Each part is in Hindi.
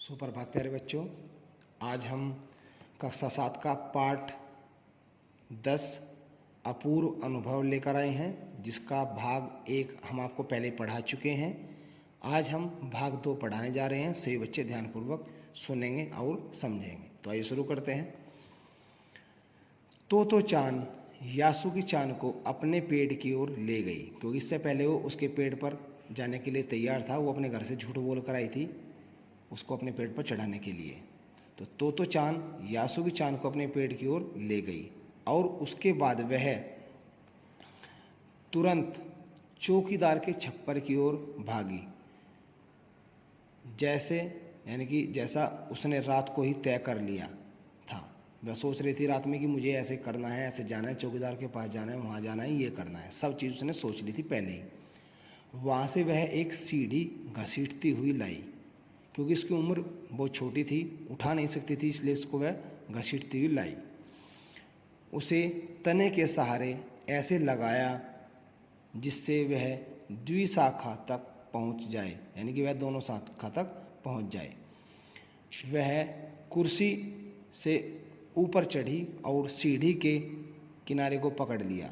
सुप्रभात प्यारे बच्चों। आज हम कक्षा 7 का पाठ 10 अपूर्व अनुभव लेकर आए हैं, जिसका भाग 1 हम आपको पहले पढ़ा चुके हैं। आज हम भाग 2 पढ़ाने जा रहे हैं। सभी बच्चे ध्यानपूर्वक सुनेंगे और समझेंगे। तो आइए शुरू करते हैं। तो चांद यासु की चांद को अपने पेड़ की ओर ले गई, क्योंकि इससे पहले वो उसके पेड़ पर जाने के लिए तैयार था। वो अपने घर से झूठ बोल कर आई थी उसको अपने पेड़ पर चढ़ाने के लिए। तो चांद यासु की चांद को अपने पेड़ की ओर ले गई और उसके बाद वह तुरंत चौकीदार के छप्पर की ओर भागी, जैसा उसने रात को ही तय कर लिया था। वह सोच रही थी रात में कि मुझे ऐसे करना है, ऐसे जाना है, चौकीदार के पास जाना है, वहाँ जाना है, ये करना है। सब चीज़ उसने सोच ली थी पहले ही। वहाँ से वह एक सीढ़ी घसीटती हुई लाई, क्योंकि उसकी उम्र बहुत छोटी थी, उठा नहीं सकती थी, इसलिए उसको वह घसीटती हुई लाई। उसे तने के सहारे ऐसे लगाया जिससे वह द्विशाखा तक पहुंच जाए, यानी कि वह दोनों शाखा तक पहुंच जाए। वह कुर्सी से ऊपर चढ़ी और सीढ़ी के किनारे को पकड़ लिया।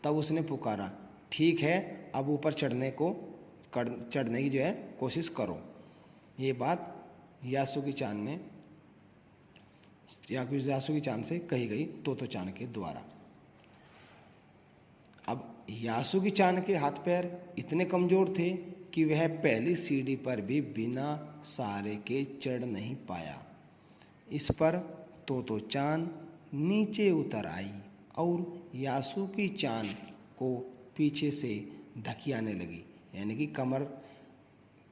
तब उसने पुकारा, ठीक है, अब ऊपर चढ़ने की कोशिश करो। ये बात यासु की चांद से कही गई तो चांद के द्वारा। अब यासु की चांद के हाथ पैर इतने कमजोर थे कि वह पहली सीढ़ी पर भी बिना सहारे के चढ़ नहीं पाया। इस पर तो चांद नीचे उतर आई और यासु की चांद को पीछे से धकियाने लगी, यानी कि कमर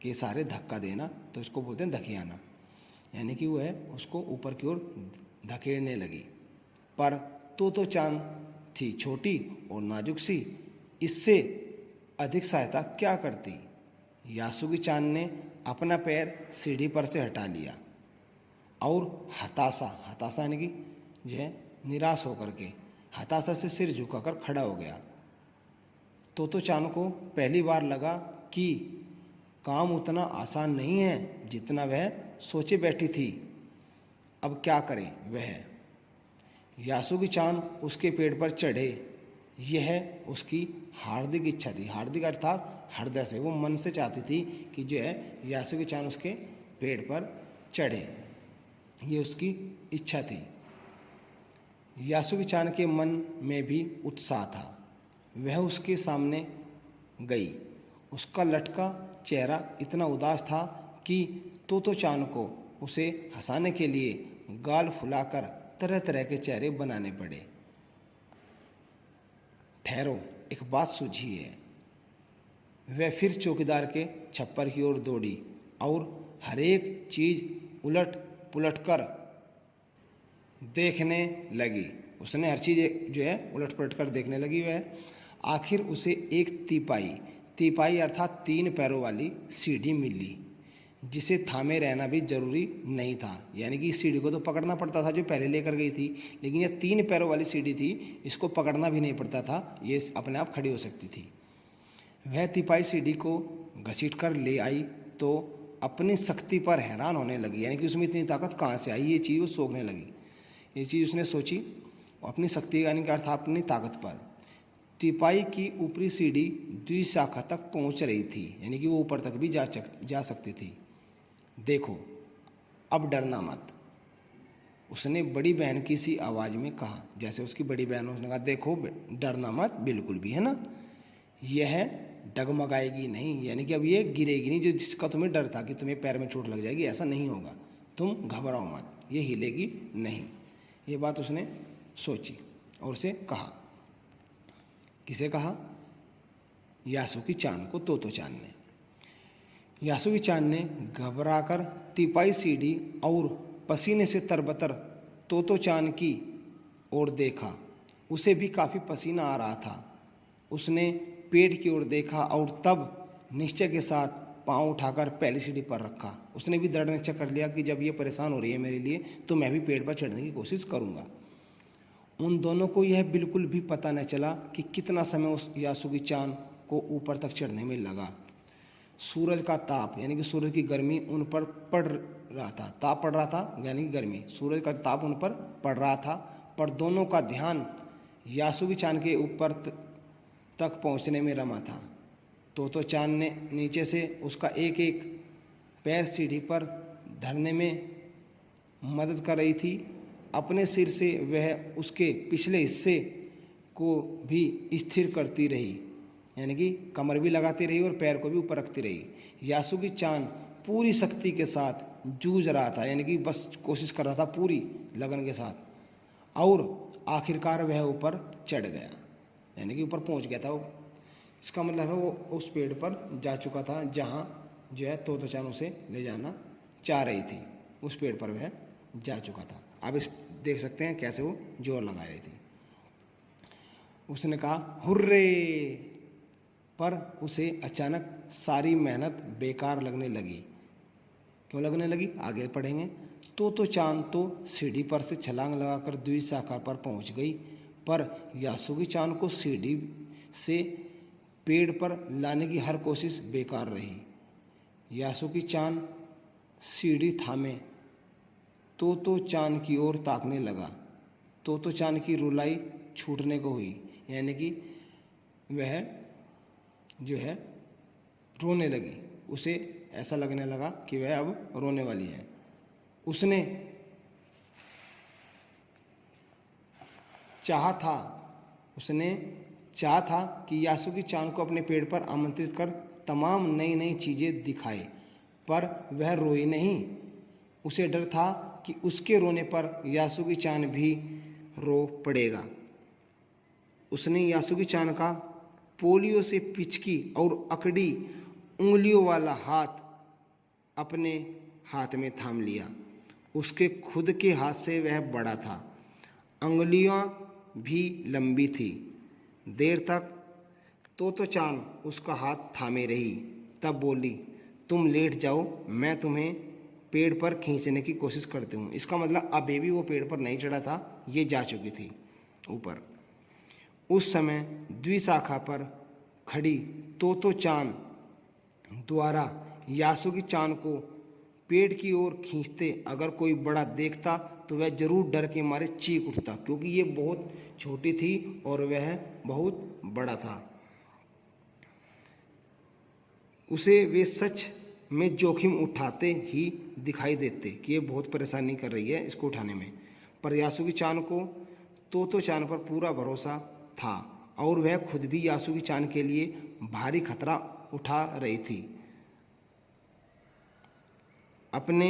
के सहारे धक्का देना, तो इसको बोलते हैं धकियाना, यानी कि वह उसको ऊपर की ओर धकेलने लगी। पर तो चांद थी छोटी और नाजुक सी, इससे अधिक सहायता क्या करती। यासु की चांद ने अपना पैर सीढ़ी पर से हटा लिया और हताशा यानी कि निराश होकर के हताशा से सिर झुकाकर खड़ा हो गया। तो चांद को पहली बार लगा कि काम उतना आसान नहीं है जितना वह सोचे बैठी थी। अब क्या करे वह। यासु की चांद उसके पेड़ पर चढ़े, यह उसकी हार्दिक इच्छा थी। हार्दिक अर्थात हृदय से, वो मन से चाहती थी कि यासु की चांद उसके पेड़ पर चढ़े, ये उसकी इच्छा थी। यासु की चांद के मन में भी उत्साह था। वह उसके सामने गई। उसका लटका चेहरा इतना उदास था कि तो चांद को उसे हंसाने के लिए गाल फुलाकर तरह तरह के चेहरे बनाने पड़े। ठहरो, एक बात सूझी है। वह फिर चौकीदार के छप्पर की ओर दौड़ी और हर एक चीज उलट पुलट कर देखने लगी। उसने हर चीज उलट पुलट कर देखने लगी। वह आखिर उसे एक तिपाई अर्थात 3 पैरों वाली सीढ़ी मिली, जिसे थामे रहना भी जरूरी नहीं था। यानी कि इस सीढ़ी को तो पकड़ना पड़ता था जो पहले लेकर गई थी, लेकिन यह 3 पैरों वाली सीढ़ी थी, इसको पकड़ना भी नहीं पड़ता था, ये अपने आप खड़ी हो सकती थी। वह तिपाई सीढ़ी को घसीट कर ले आई तो अपनी शक्ति पर हैरान होने लगी, यानी कि उसमें इतनी ताकत कहाँ से आई, ये चीज़ वो सोचने लगी। ये चीज़ उसने सोची अपनी शक्ति यानी कि अर्थात अपनी ताकत पर। तिपाई की ऊपरी सीढ़ी द्विशाखा तक पहुंच रही थी, यानी कि वो ऊपर तक भी जा सकती थी। देखो, अब डरना मत, उसने बड़ी बहन की सी आवाज़ में कहा। जैसे उसकी बड़ी बहन, उसने कहा देखो डरना मत बिल्कुल भी, है ना, यह डगमगाएगी नहीं, यानी कि अब ये गिरेगी नहीं, जिसका तुम्हें डर था कि तुम्हें पैर में चोट लग जाएगी, ऐसा नहीं होगा, तुम घबराओ मत, ये हिलेगी नहीं। ये बात उसने सोची और उसे कहा। किसे कहा? यासु की चांद को तो चांद ने। यासु की चांद ने घबराकर तिपाई सीढ़ी और पसीने से तरबतर तो चांद की ओर देखा। उसे भी काफ़ी पसीना आ रहा था। उसने पेड़ की ओर देखा और तब निश्चय के साथ पांव उठाकर पहली सीढ़ी पर रखा। उसने भी दृढ़ निश्चय कर लिया कि जब ये परेशान हो रही है मेरे लिए, तो मैं भी पेड़ पर चढ़ने की कोशिश करूँगा। उन दोनों को यह बिल्कुल भी पता न चला कि कितना समय उस यासु की चांद को ऊपर तक चढ़ने में लगा। सूरज का ताप यानी कि सूरज की गर्मी उन पर रहा था, ताप पड़ रहा था यानी कि गर्मी, सूरज का ताप उन पर पड़ रहा था, पर दोनों का ध्यान यासुगी चान के ऊपर तक पहुंचने में रमा था। तो चांद ने नीचे से उसका एक एक पैर सीढ़ी पर धरने में मदद कर रही थी। अपने सिर से वह उसके पिछले हिस्से को भी स्थिर करती रही, यानी कि कमर भी लगाती रही और पैर को भी ऊपर रखती रही। यासुगी चान पूरी शक्ति के साथ जूझ रहा था, यानी कि बस कोशिश कर रहा था पूरी लगन के साथ, और आखिरकार वह ऊपर चढ़ गया, यानी कि ऊपर पहुंच गया था वो। इसका मतलब है वो उस पेड़ पर जा चुका था जहाँ जो है तोतो चान उसे ले जाना चाह रही थी, उस पेड़ पर वह जा चुका था। अब इस देख सकते हैं कैसे वो जोर लगा रही थी। उसने कहा हुर्रे, पर उसे अचानक सारी मेहनत बेकार लगने लगी। क्यों लगने लगी, आगे पढ़ेंगे। तो चांद तो सीढ़ी पर से छलांग लगाकर द्विशाखा पर पहुंच गई, पर यासुगी चांद को सीढ़ी से पेड़ पर लाने की हर कोशिश बेकार रही। यासुगी चांद सीढ़ी थामे तो चांद की ओर ताकने लगा। तो चांद की रुलाई छूटने को हुई, यानी कि वह जो है रोने लगी। उसे ऐसा लगने लगा कि वह अब रोने वाली है। उसने चाहा था कि यासुगी चान को अपने पेड़ पर आमंत्रित कर तमाम नई नई चीजें दिखाए, पर वह रोई नहीं। उसे डर था कि उसके रोने पर यासुगी चान भी रो पड़ेगा। उसने यासुगी चान का पोलियो से पिचकी और अकड़ी उंगलियों वाला हाथ अपने हाथ में थाम लिया। उसके खुद के हाथ से वह बड़ा था, अंगुलियां भी लंबी थी। देर तक तो चान उसका हाथ थामे रही, तब बोली, तुम लेट जाओ, मैं तुम्हें पेड़ पर खींचने की कोशिश करती हूँ। इसका मतलब अभी भी वो पेड़ पर नहीं चढ़ा था, ये जा चुकी थी ऊपर। उस समय द्विशाखा पर खड़ी तो चान द्वारा यासुगी चान को पेड़ की ओर खींचते अगर कोई बड़ा देखता तो वह जरूर डर के मारे चीख उठता, क्योंकि ये बहुत छोटी थी और वह बहुत बड़ा था। उसे वे सच में जोखिम उठाते ही दिखाई देते कि ये बहुत परेशानी कर रही है इसको उठाने में। पर यासुगी चान को तो चान पर पूरा भरोसा था और वह खुद भी यासुगी चान के लिए भारी खतरा उठा रही थी। अपने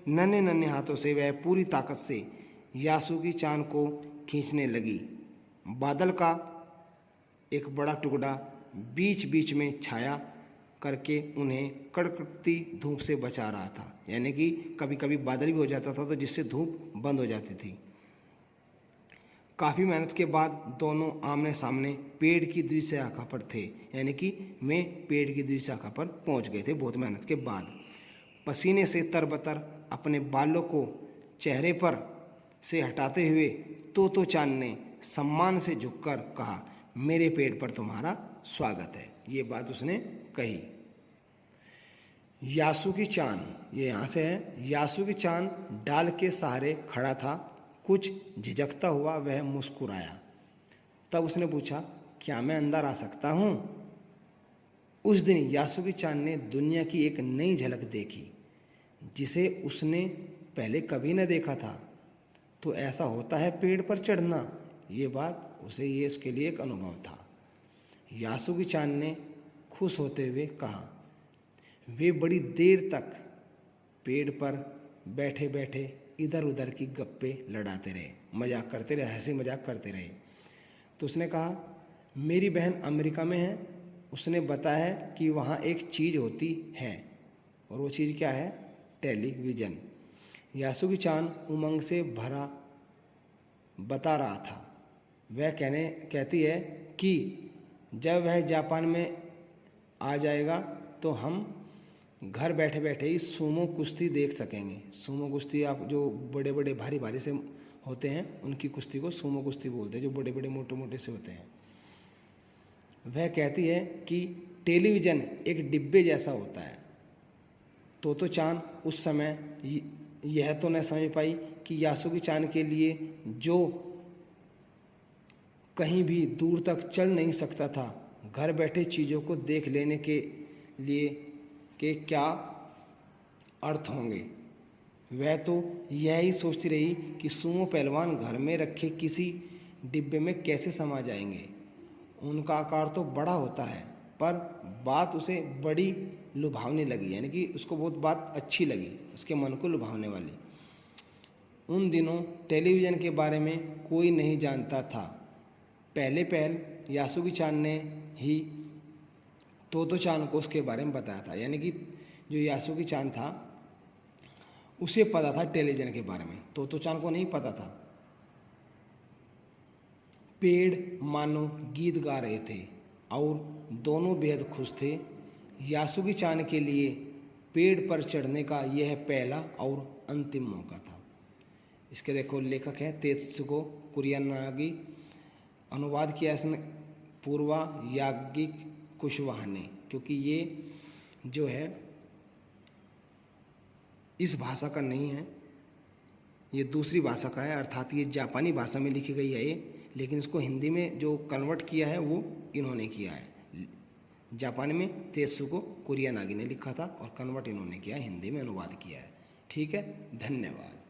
नन्हे नन्हे हाथों से वह पूरी ताकत से यासुगी चान को खींचने लगी। बादल का एक बड़ा टुकड़ा बीच बीच में छाया करके उन्हें कड़कती धूप से बचा रहा था, यानी कि कभी कभी बादल भी हो जाता था तो जिससे धूप बंद हो जाती थी। काफ़ी मेहनत के बाद दोनों आमने सामने पेड़ की द्विशाखा पर थे, यानी कि वे पेड़ की द्विशाखा पर पहुंच गए थे बहुत मेहनत के बाद। पसीने से तरबतर अपने बालों को चेहरे पर से हटाते हुए तो चान ने सम्मान से झुककर कहा, मेरे पेड़ पर तुम्हारा स्वागत है। ये बात उसने कही। यासुगी चान, ये यहाँ से है। यासुगी चान डाल के सहारे खड़ा था, कुछ झिझकता हुआ वह मुस्कुराया। तब उसने पूछा, क्या मैं अंदर आ सकता हूँ? उस दिन यासुगी चान ने दुनिया की एक नई झलक देखी जिसे उसने पहले कभी न देखा था। तो ऐसा होता है पेड़ पर चढ़ना, ये बात उसे ये उसके लिए एक अनुभव था। यासुगी चान ने खुश होते हुए कहा। वे बड़ी देर तक पेड़ पर बैठे बैठे इधर उधर की गप्पे लड़ाते रहे, मजाक करते रहे, हंसी मजाक करते रहे। तो उसने कहा, मेरी बहन अमेरिका में है, उसने बताया है कि वहाँ एक चीज़ होती है, और वो चीज़ क्या है? टेलीविज़न। यासुगी चान उमंग से भरा बता रहा था। वह कहती है कि जब वह जापान में आ जाएगा तो हम घर बैठे बैठे ही सूमो कुश्ती देख सकेंगे। सूमो कुश्ती, आप जो बड़े बड़े भारी भारी से होते हैं उनकी कुश्ती को सूमो कुश्ती बोलते हैं, जो बड़े बड़े मोटे मोटे से होते हैं। वह कहती है कि टेलीविज़न एक डिब्बे जैसा होता है, तोतो चान उस समय यह तो न समझ पाई कि यासुकी चान के लिए, जो कहीं भी दूर तक चल नहीं सकता था, घर बैठे चीज़ों को देख लेने के लिए के क्या अर्थ होंगे। वह तो यही सोचती रही कि सुमो पहलवान घर में रखे किसी डिब्बे में कैसे समा जाएंगे। उनका आकार तो बड़ा होता है, पर बात उसे बड़ी लुभावने लगी, यानी कि उसको बहुत बात अच्छी लगी, उसके मन को लुभावने वाली। उन दिनों टेलीविज़न के बारे में कोई नहीं जानता था। पहल यासुकी चान ने ही तोतो चान को उसके बारे में बताया था, यानी कि जो यासुकी चान था उसे पता था टेलीविज़न के बारे में, तोतो चान को नहीं पता था। पेड़ मानो गीत गा रहे थे और दोनों बेहद खुश थे। यासुकी चान के लिए पेड़ पर चढ़ने का यह पहला और अंतिम मौका था। इसके देखो लेखक है तेत्सुको कुरियानागी, अनुवाद किया इसने पूर्वा याज्ञिक कुशवाहा ने, क्योंकि ये जो है इस भाषा का नहीं है, ये दूसरी भाषा का है, अर्थात ये जापानी भाषा में लिखी गई है ये, लेकिन इसको हिंदी में जो कन्वर्ट किया है वो इन्होंने किया है। जापानी में तेत्सुको कुरियानागी ने लिखा था और कन्वर्ट इन्होंने किया, हिंदी में अनुवाद किया है। ठीक है, धन्यवाद।